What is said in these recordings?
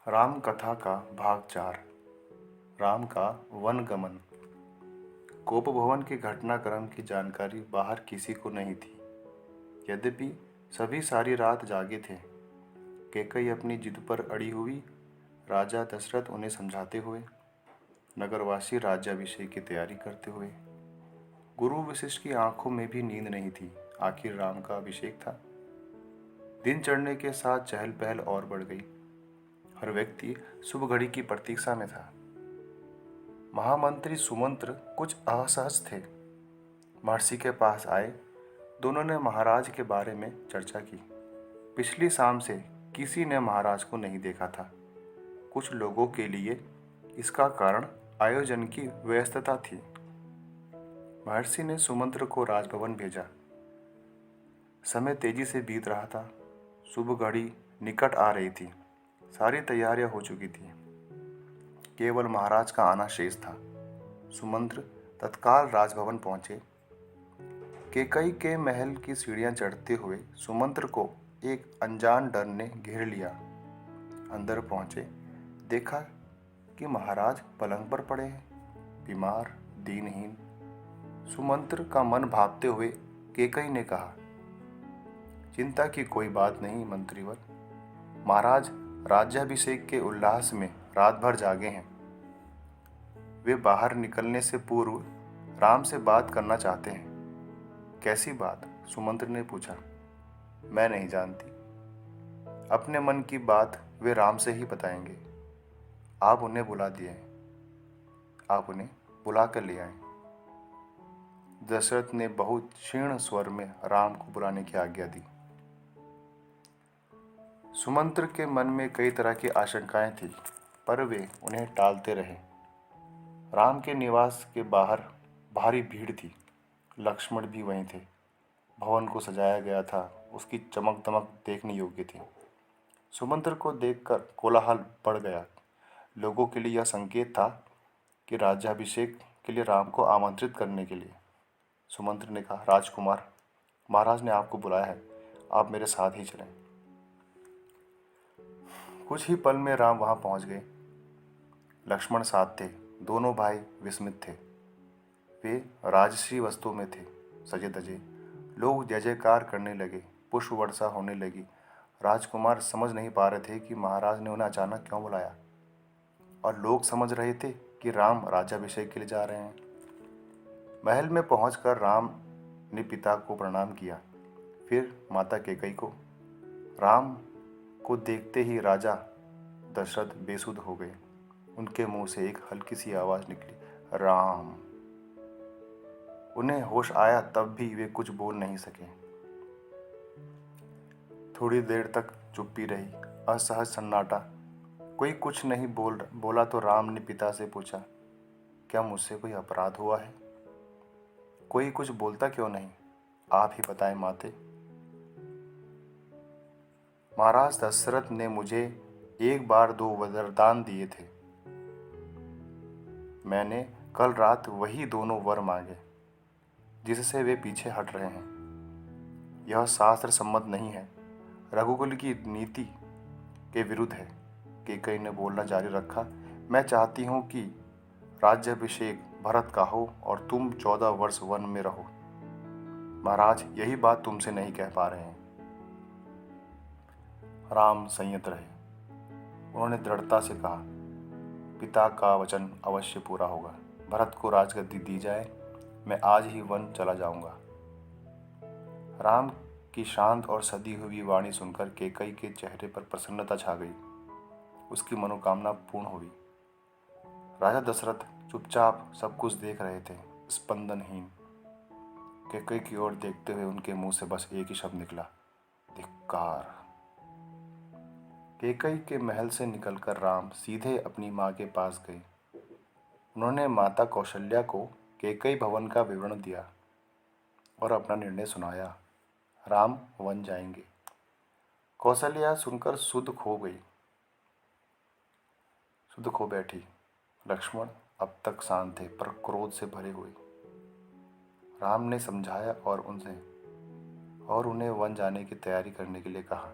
राम कथा का भाग 4। राम का वन गमन। कोप भवन के घटनाक्रम की जानकारी बाहर किसी को नहीं थी। यद्यपि सभी सारी रात जागे थे। कैकई अपनी जिद पर अड़ी हुई, राजा दशरथ उन्हें समझाते हुए, नगरवासी राज्याभिषेक की तैयारी करते हुए। गुरु वशिष्ठ की आंखों में भी नींद नहीं थी। आखिर राम का अभिषेक था। दिन चढ़ने के साथ चहल पहल और बढ़ गई। हर व्यक्ति शुभ घड़ी की प्रतीक्षा में था। महामंत्री सुमंत्र कुछ असहज थे। महर्षि के पास आए। दोनों ने महाराज के बारे में चर्चा की। पिछली शाम से किसी ने महाराज को नहीं देखा था। कुछ लोगों के लिए इसका कारण आयोजन की व्यस्तता थी। महर्षि ने सुमंत्र को राजभवन भेजा। समय तेजी से बीत रहा था। शुभ घड़ी निकट आ रही थी। सारी तैयारियां हो चुकी थी। केवल महाराज का आना शेष था। सुमंत्र तत्काल राजभवन पहुंचे। कैकई के महल की सीढ़ियां चढ़ते हुए सुमंत्र को एक अनजान डर ने घेर लिया। अंदर पहुंचे, देखा कि महाराज पलंग पर पड़े हैं, बीमार, दीनहीन। सुमंत्र का मन भापते हुए कैकई ने कहा, चिंता की कोई बात नहीं मंत्रीवर। महाराज राज्याभिषेक के उल्लास में रात भर जागे हैं। वे बाहर निकलने से पूर्व राम से बात करना चाहते हैं। कैसी बात? सुमंत्र ने पूछा। मैं नहीं जानती। अपने मन की बात वे राम से ही बताएंगे। आप उन्हें बुला दिए। आप उन्हें बुला कर ले आए। दशरथ ने बहुत क्षीण स्वर में राम को बुलाने की आज्ञा दी। सुमंत्र के मन में कई तरह की आशंकाएं थी, पर वे उन्हें टालते रहे। राम के निवास के बाहर भारी भीड़ थी। लक्ष्मण भी वहीं थे। भवन को सजाया गया था। उसकी चमक दमक देखने योग्य थी। सुमंत्र को देखकर कोलाहल बढ़ गया। लोगों के लिए यह संकेत था कि राज्याभिषेक के लिए राम को आमंत्रित करने के लिए। सुमंत्र ने कहा, राजकुमार, महाराज ने आपको बुलाया है। आप मेरे साथ ही चलें। कुछ ही पल में राम वहां पहुंच गए। लक्ष्मण साथ थे। दोनों भाई विस्मित थे। वे राजश्री वस्तु में थे, सजे धजे। लोग जय जयकार करने लगे। पुष्प वर्षा होने लगी। राजकुमार समझ नहीं पा रहे थे कि महाराज ने उन्हें अचानक क्यों बुलाया, और लोग समझ रहे थे कि राम राज्याभिषेक के लिए जा रहे हैं। महल में पहुंचकर राम ने पिता को प्रणाम किया, फिर माता कैकई को। राम को देखते ही राजा दशरथ बेसुध हो गए। उनके मुंह से एक हल्की सी आवाज निकली, राम। उन्हें होश आया तब भी वे कुछ बोल नहीं सके। थोड़ी देर तक चुप्पी रही, असहज सन्नाटा। कोई कुछ नहीं बोला तो राम ने पिता से पूछा, क्या मुझसे कोई अपराध हुआ है? कोई कुछ बोलता क्यों नहीं? आप ही बताएं माते। महाराज दशरथ ने मुझे एक बार 2 वरदान दिए थे। मैंने कल रात वही दोनों वर मांगे जिससे वे पीछे हट रहे हैं। यह शास्त्र सम्मत नहीं है, रघुकुल की नीति के विरुद्ध है। कैकई ने बोलना जारी रखा, मैं चाहती हूँ कि राज्याभिषेक भरत का हो और तुम 14 वर्ष वन में रहो। महाराज यही बात तुमसे नहीं कह पा रहे हैं। राम संयत रहे। उन्होंने दृढ़ता से कहा, पिता का वचन अवश्य पूरा होगा। भरत को राजगद्दी दी जाए। मैं आज ही वन चला जाऊंगा। राम की शांत और सदी हुई वाणी सुनकर कैकई के चेहरे पर प्रसन्नता छा गई। उसकी मनोकामना पूर्ण हुई। राजा दशरथ चुपचाप सब कुछ देख रहे थे, स्पंदनहीन। कैकई की ओर देखते हुए उनके मुंह से बस एक ही शब्द निकला, धिक्कार। कैकई के महल से निकलकर राम सीधे अपनी माँ के पास गए। उन्होंने माता कौशल्या को कैकई भवन का विवरण दिया और अपना निर्णय सुनाया। राम वन जाएंगे। कौशल्या सुनकर सुध खो बैठी। लक्ष्मण अब तक शांत थे, पर क्रोध से भरे हुए। राम ने समझाया और उन्हें वन जाने की तैयारी करने के लिए कहा।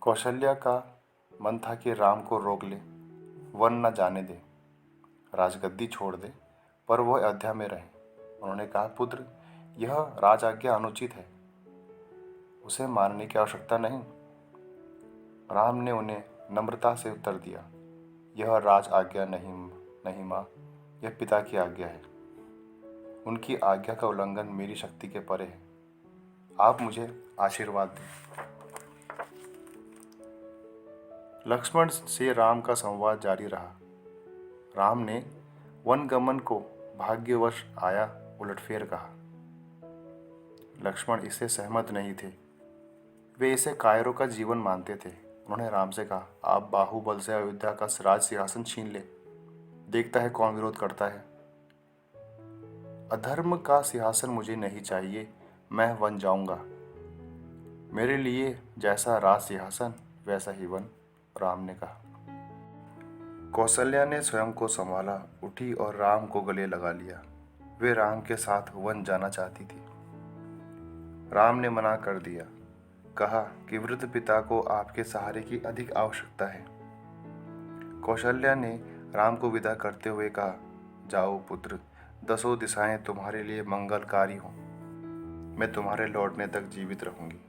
कौशल्या का मन था कि राम को रोक ले, वन न जाने दे, राजगद्दी छोड़ दे, पर वह अयोध्या में रहे। उन्होंने कहा, पुत्र, यह राज आज्ञा अनुचित है, उसे मानने की आवश्यकता नहीं। राम ने उन्हें नम्रता से उत्तर दिया, यह राज आज्ञा नहीं नहीं माँ, यह पिता की आज्ञा है। उनकी आज्ञा का उल्लंघन मेरी शक्ति के परे है। आप मुझे आशीर्वाद दें। लक्ष्मण से राम का संवाद जारी रहा। राम ने वनगमन को भाग्यवश आया उलटफेर कहा। लक्ष्मण इससे सहमत नहीं थे। वे इसे कायरों का जीवन मानते थे। उन्होंने राम से कहा, आप बाहुबल से अयोध्या का राज सिंहासन छीन ले, देखता है कौन विरोध करता है। अधर्म का सिंहासन मुझे नहीं चाहिए, मैं वन जाऊंगा। मेरे लिए जैसा राज सिंहासन वैसा ही वन, राम ने कहा। कौशल्या ने स्वयं को संभाला, उठी और राम को गले लगा लिया। वे राम के साथ वन जाना चाहती थी। राम ने मना कर दिया, कहा कि वृद्ध पिता को आपके सहारे की अधिक आवश्यकता है। कौशल्या ने राम को विदा करते हुए कहा, जाओ पुत्र, दसों दिशाएं तुम्हारे लिए मंगलकारी हों, मैं तुम्हारे लौटने तक जीवित रहूंगी।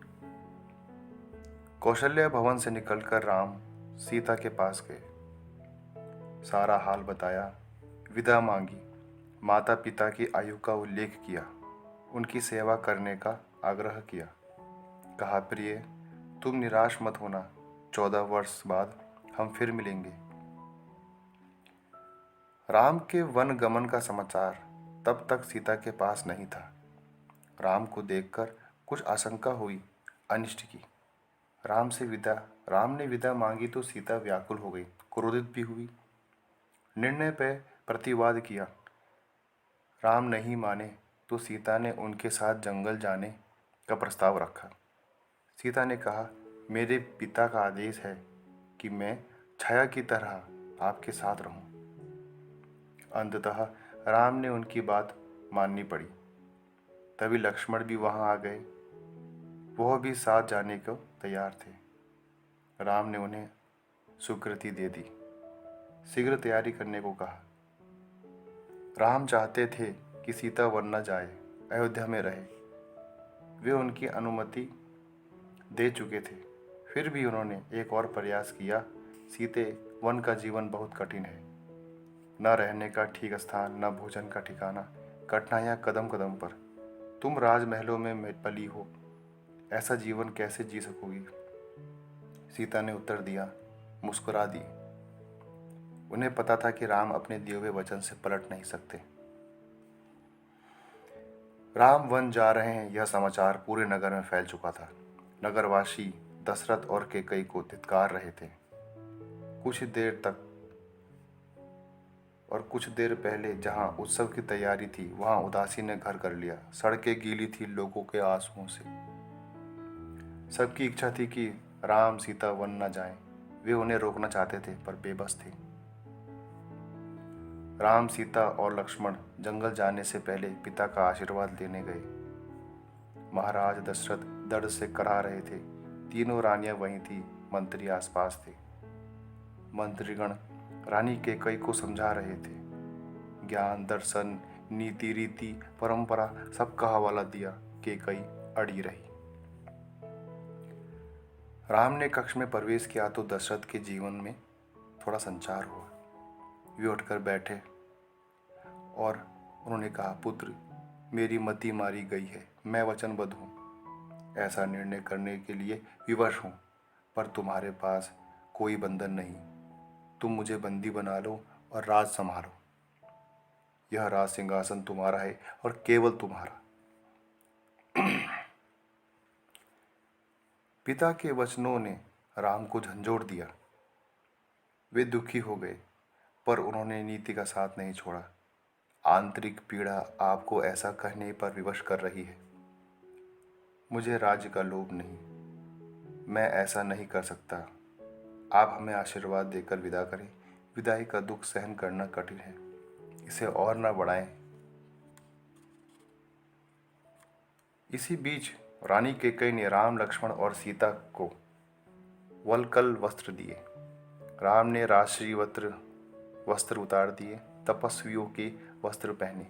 कौशल्या भवन से निकलकर राम सीता के पास गए। सारा हाल बताया, विदा मांगी, माता पिता की आयु का उल्लेख किया, उनकी सेवा करने का आग्रह किया। कहा, प्रिय, तुम निराश मत होना, 14 वर्ष बाद हम फिर मिलेंगे। राम के वन गमन का समाचार तब तक सीता के पास नहीं था। राम को देखकर कुछ आशंका हुई, अनिष्ट की। राम ने विदा मांगी तो सीता व्याकुल हो गई, क्रोधित भी हुई। निर्णय पे प्रतिवाद किया। राम नहीं माने तो सीता ने उनके साथ जंगल जाने का प्रस्ताव रखा। सीता ने कहा, मेरे पिता का आदेश है कि मैं छाया की तरह आपके साथ रहूं। अंततः राम ने उनकी बात माननी पड़ी। तभी लक्ष्मण भी वहां आ गए। वह भी साथ जाने को तैयार थे। राम ने उन्हें स्वीकृति दे दी, शीघ्र तैयारी करने को कहा। राम चाहते थे कि सीता वन न जाए, अयोध्या में रहे। वे उनकी अनुमति दे चुके थे, फिर भी उन्होंने एक और प्रयास किया। सीते, वन का जीवन बहुत कठिन है, न रहने का ठीक स्थान, न भोजन का ठिकाना, कठिनाइयाँ कदम कदम पर। तुम राजमहलों में पली हो, ऐसा जीवन कैसे जी सकोगी? सीता ने उत्तर दिया, मुस्कुरा दी। उन्हें पता था कि राम अपने दिए हुए वचन से पलट नहीं सकते। राम वन जा रहे हैं, यह समाचार पूरे नगर में फैल चुका था। नगरवासी दशरथ और कैकेयी को धिक्कार रहे थे। कुछ देर पहले जहां उत्सव की तैयारी थी, वहां उदासी ने घर कर लिया। सड़कें गीली थी लोगों के आंसुओं से। सबकी इच्छा थी कि राम सीता वन न जाएं। वे उन्हें रोकना चाहते थे पर बेबस थे। राम, सीता और लक्ष्मण जंगल जाने से पहले पिता का आशीर्वाद लेने गए। महाराज दशरथ दर्द से कराह रहे थे। तीनों रानियां वहीं थी, मंत्री आसपास थे। मंत्रीगण रानी कैकेयी को समझा रहे थे। ज्ञान, दर्शन, नीति, रीति, परंपरा सबका हवाला दिया। कैकेयी अड़ी रही। राम ने कक्ष में प्रवेश किया तो दशरथ के जीवन में थोड़ा संचार हुआ। वे उठकर बैठे और उन्होंने कहा, पुत्र, मेरी मति मारी गई है, मैं वचनबद्ध हूँ। ऐसा निर्णय करने के लिए विवश हूँ, पर तुम्हारे पास कोई बंधन नहीं। तुम मुझे बंदी बना लो और राज संभालो। यह राज सिंहासन तुम्हारा है और केवल तुम्हारा। पिता के वचनों ने राम को झंझोड़ दिया। वे दुखी हो गए, पर उन्होंने नीति का साथ नहीं छोड़ा। आंतरिक पीड़ा आपको ऐसा कहने पर विवश कर रही है। मुझे राज्य का लोभ नहीं, मैं ऐसा नहीं कर सकता। आप हमें आशीर्वाद देकर विदा करें। विदाई का दुख सहन करना कठिन है, इसे और न बढ़ाएं। इसी बीच रानी कैकेयी ने राम, लक्ष्मण और सीता को वल्कल वस्त्र दिए। राम ने राष्ट्रीय वस्त्र उतार दिए, तपस्वियों के वस्त्र पहने।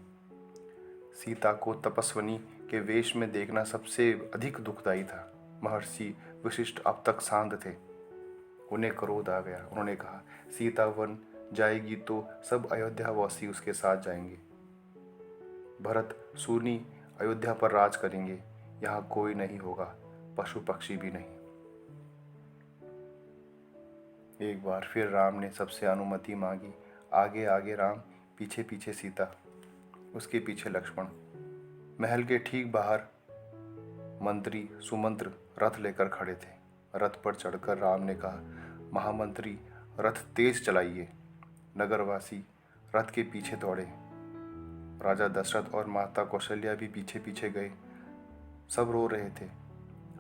सीता को तपस्विनी के वेश में देखना सबसे अधिक दुखदायी था। महर्षि वशिष्ठ अब तक शांत थे। उन्हें क्रोध आ गया। उन्होंने कहा, सीता वन जाएगी तो सब अयोध्यावासी उसके साथ जाएंगे। भरत सूनी अयोध्या पर राज करेंगे। यहाँ कोई नहीं होगा, पशु पक्षी भी नहीं। एक बार फिर राम ने सबसे अनुमति मांगी। आगे आगे राम, पीछे पीछे सीता, उसके पीछे लक्ष्मण। महल के ठीक बाहर मंत्री सुमंत्र रथ लेकर खड़े थे। रथ पर चढ़कर राम ने कहा, महामंत्री रथ तेज चलाइए। नगरवासी रथ के पीछे दौड़े। राजा दशरथ और माता कौशल्या भी पीछे पीछे गए। सब रो रहे थे।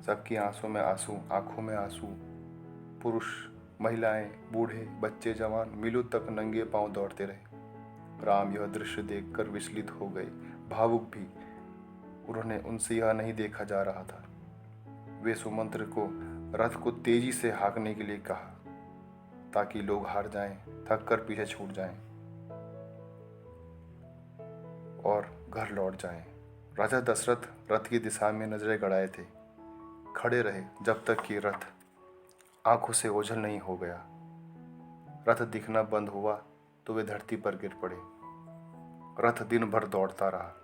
सबकी आंखों में आंसू। पुरुष, महिलाएं, बूढ़े, बच्चे, जवान मिलों तक नंगे पांव दौड़ते रहे। राम यह दृश्य देखकर विचलित हो गए, भावुक भी। उन्होंने उनसे यह नहीं देखा जा रहा था। वे सुमंत्र को रथ को तेजी से हाँकने के लिए कहा ताकि लोग हार जाएं, थक कर पीछे छूट जाएं और घर लौट जाएं। राजा दशरथ रथ की दिशा में नजरें गड़ाए थे। खड़े रहे जब तक कि रथ आंखों से ओझल नहीं हो गया। रथ दिखना बंद हुआ तो वे धरती पर गिर पड़े। रथ दिन भर दौड़ता रहा।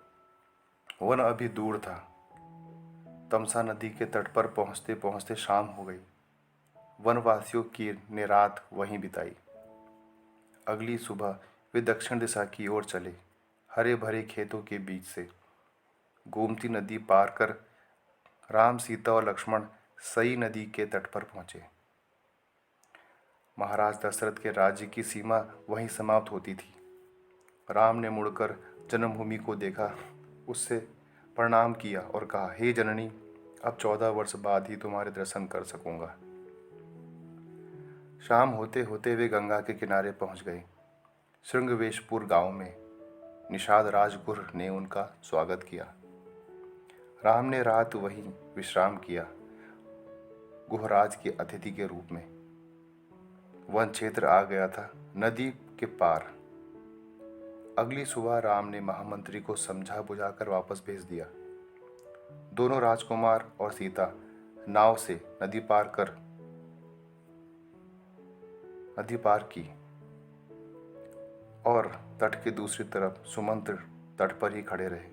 वन अभी दूर था। तमसा नदी के तट पर पहुंचते पहुंचते शाम हो गई। वनवासियों की ने रात वहीं बिताई। अगली सुबह वे दक्षिण दिशा की ओर चले। हरे भरे खेतों के बीच से गोमती नदी पार कर राम, सीता और लक्ष्मण सई नदी के तट पर पहुंचे। महाराज दशरथ के राज्य की सीमा वहीं समाप्त होती थी। राम ने मुड़कर जन्मभूमि को देखा, उससे प्रणाम किया और कहा, हे जननी, अब 14 वर्ष बाद ही तुम्हारे दर्शन कर सकूंगा। शाम होते होते वे गंगा के किनारे पहुंच गए। श्रृंगवेशपुर गांव में निषाद राजगुर ने उनका स्वागत किया। राम ने रात वहीं विश्राम किया, गुहराज के अतिथि के रूप में। वन क्षेत्र आ गया था, नदी के पार। अगली सुबह राम ने महामंत्री को समझा बुझाकर वापस भेज दिया। दोनों राजकुमार और सीता नाव से नदी पार की और तट के दूसरी तरफ सुमंत्र तट पर ही खड़े रहे।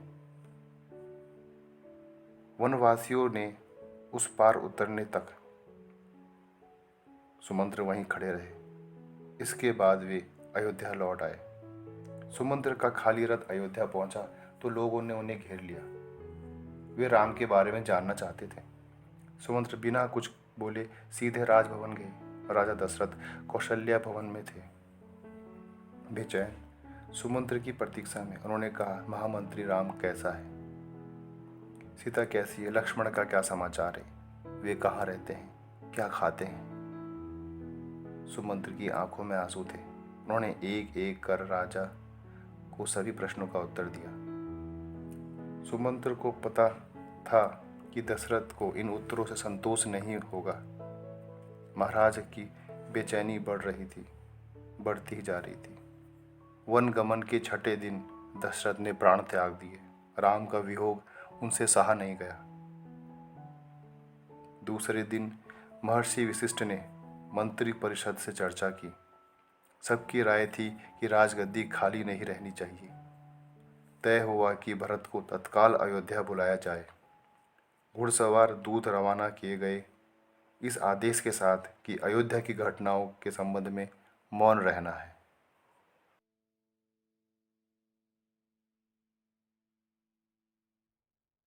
वनवासियों ने उस पार उतरने तक सुमंत्र वहीं खड़े रहे। इसके बाद वे अयोध्या लौट आए। सुमंत्र का खाली रथ अयोध्या पहुंचा तो लोगों ने उन्हें घेर लिया। वे राम के बारे में जानना चाहते थे। सुमंत्र बिना कुछ बोले सीधे राजभवन गए। राजा दशरथ कौशल्या भवन में थे, बेचैन। सुमंत्र की प्रतीक्षा में उन्होंने कहा, महामंत्री राम कैसा है? सीता कैसी है? लक्ष्मण का क्या समाचार है? वे कहाँ रहते हैं? क्या खाते हैं? सुमंत्र की आंखों में आंसू थे। उन्होंने एक एक कर राजा को सभी प्रश्नों का उत्तर दिया। सुमंत्र को पता था कि दशरथ को इन उत्तरों से संतोष नहीं होगा। महाराज की बेचैनी बढ़ती ही जा रही थी। वन गमन के 6ठे दिन दशरथ ने प्राण त्याग दिए। राम का वियोग उनसे सहा नहीं गया। दूसरे दिन महर्षि वशिष्ठ ने मंत्री परिषद से चर्चा की। सबकी राय थी कि राजगद्दी खाली नहीं रहनी चाहिए। तय हुआ कि भरत को तत्काल अयोध्या बुलाया जाए। घुड़सवार दूत रवाना किए गए, इस आदेश के साथ कि अयोध्या की घटनाओं के संबंध में मौन रहना है।